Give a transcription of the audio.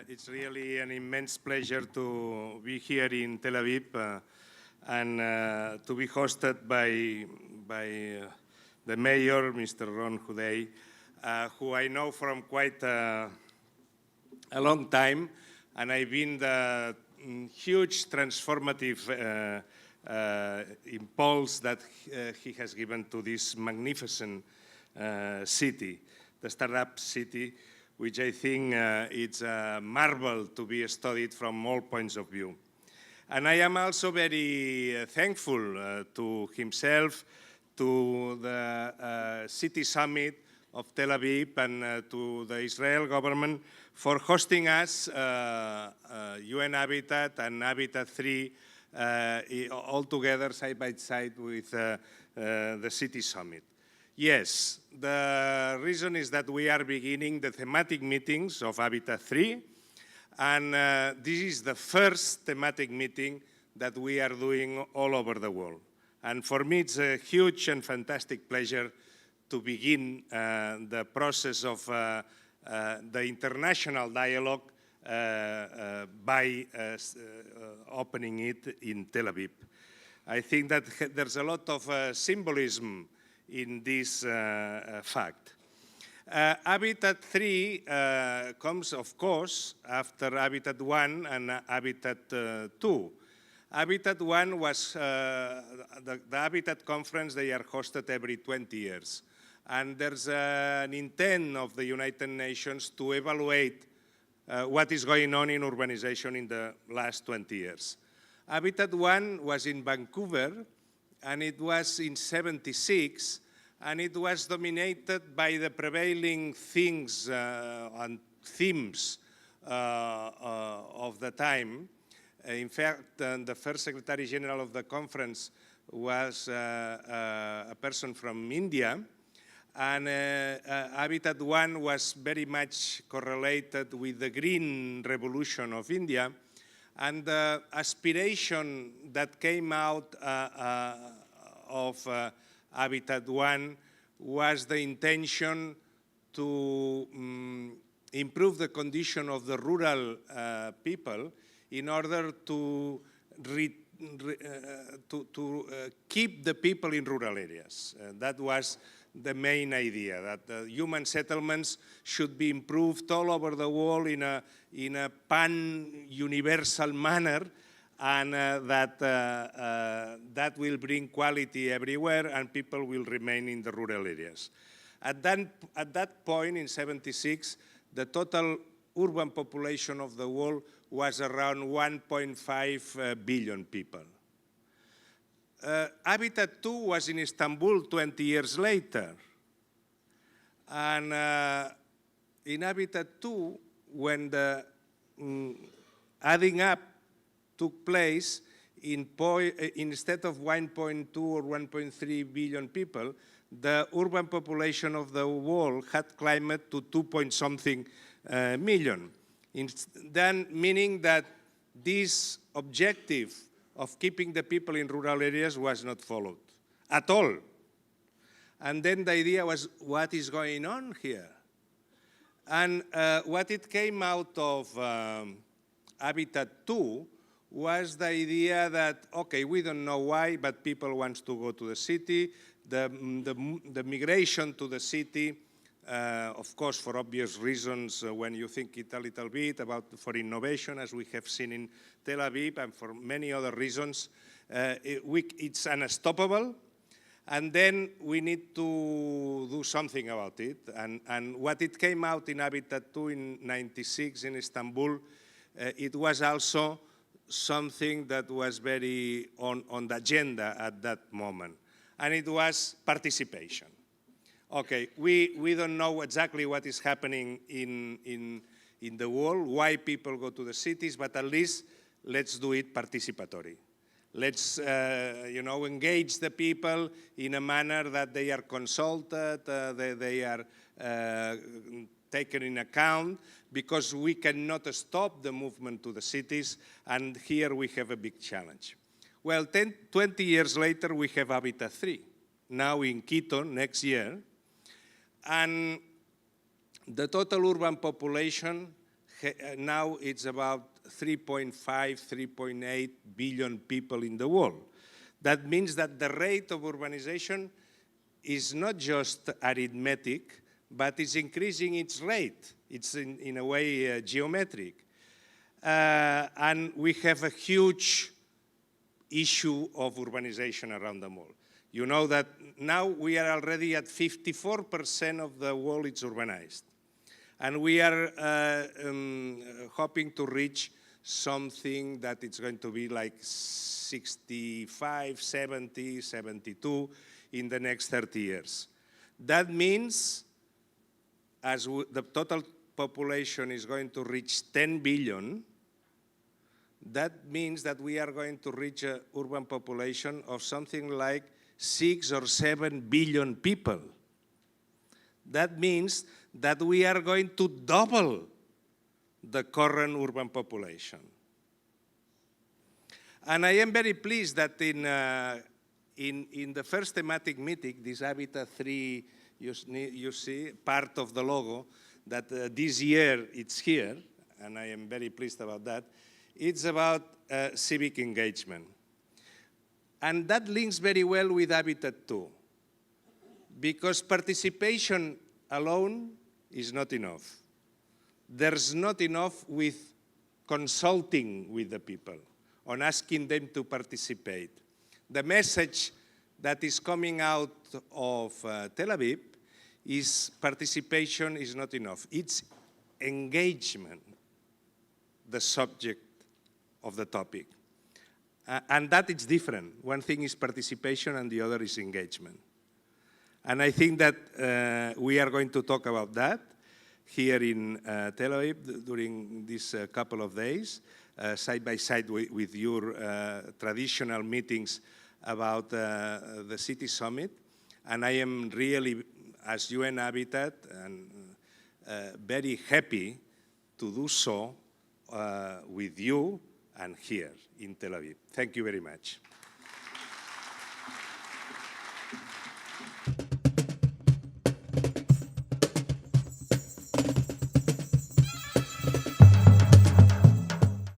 it's really an immense pleasure to be here in Tel Aviv and to be hosted by the mayor, Mr. Ron Hudei, who I know from quite a long time, and I've been the huge transformative impulse that he has given to this magnificent city, the startup city, which I think it's a marvel to be studied from all points of view. And I am also very thankful to himself, to the City Summit of Tel Aviv, and to the Israel government for hosting us, UN Habitat and Habitat 3, all together side by side with the City Summit. Yes, the reason is that we are beginning the thematic meetings of Habitat 3, and this is the first thematic meeting that we are doing all over the world. And for me, it's a huge and fantastic pleasure to begin the process of the international dialogue by opening it in Tel Aviv. I think that there's a lot of symbolism in this fact. Habitat 3 comes, of course, after Habitat 1 and Habitat 2. Habitat 1 was the Habitat Conference. They are hosted every 20 years. And there's an intent of the United Nations to evaluate what is going on in urbanization in the last 20 years. Habitat 1 was in Vancouver, and it was in '76, and it was dominated by the prevailing things and themes of the time. In fact, the first Secretary General of the conference was a person from India, and Habitat 1 was very much correlated with the green revolution of India, and the aspiration that came out of Habitat 1 was the intention to improve the condition of the rural people in order to keep the people in rural areas. That was the main idea, that the human settlements should be improved all over the world in a pan-universal manner, and that will bring quality everywhere, and people will remain in the rural areas. At that point, in '76, the total urban population of the world was around 1.5 billion people. Habitat 2 was in Istanbul 20 years later. And in Habitat 2, when the adding up took place, instead of 1.2 or 1.3 billion people, the urban population of the world had climbed to 2-point-something million. Then meaning that this objective of keeping the people in rural areas was not followed at all. And then the idea was, what is going on here? And what it came out of Habitat 2 was the idea that, okay, we don't know why, but people want to go to the city. The migration to the city, of course, for obvious reasons, when you think it a little bit for innovation, as we have seen in Tel Aviv, and for many other reasons, it's unstoppable. And then we need to do something about it. And what it came out in Habitat 2 in '96 in Istanbul, it was also something that was very on the agenda at that moment. And it was participation. Okay, we don't know exactly what is happening in the world, why people go to the cities, but at least let's do it participatory. Let's engage the people in a manner that they are consulted, they are taken in account, because we cannot stop the movement to the cities, and here we have a big challenge. Well, 20 years later, we have Habitat 3, now in Quito next year, and the total urban population now it's about 3.5, 3.8 billion people in the world. That means that the rate of urbanization is not just arithmetic, but it's increasing its rate. It's in a way geometric. And we have a huge issue of urbanization around the world. You know that now we are already at 54% of the world is urbanized. And we are hoping to reach something that it's going to be like 65, 70, 72 in the next 30 years. That means as the total population is going to reach 10 billion, that means that we are going to reach an urban population of something like 6 or 7 billion people. That means that we are going to double the current urban population. And I am very pleased that in the first thematic meeting, this Habitat 3, you see, part of the logo, that this year it's here, and I am very pleased about that. It's about civic engagement. And that links very well with Habitat 2, because participation alone is not enough. There's not enough with consulting with the people, on asking them to participate. The message that is coming out of Tel Aviv is participation is not enough. It's engagement, the subject of the topic. And that is different. One thing is participation and the other is engagement. And I think that we are going to talk about that here in Tel Aviv during these couple of days, side by side with your traditional meetings about the City Summit. And I am really, as UN Habitat, and very happy to do so with you and here in Tel Aviv. Thank you very much.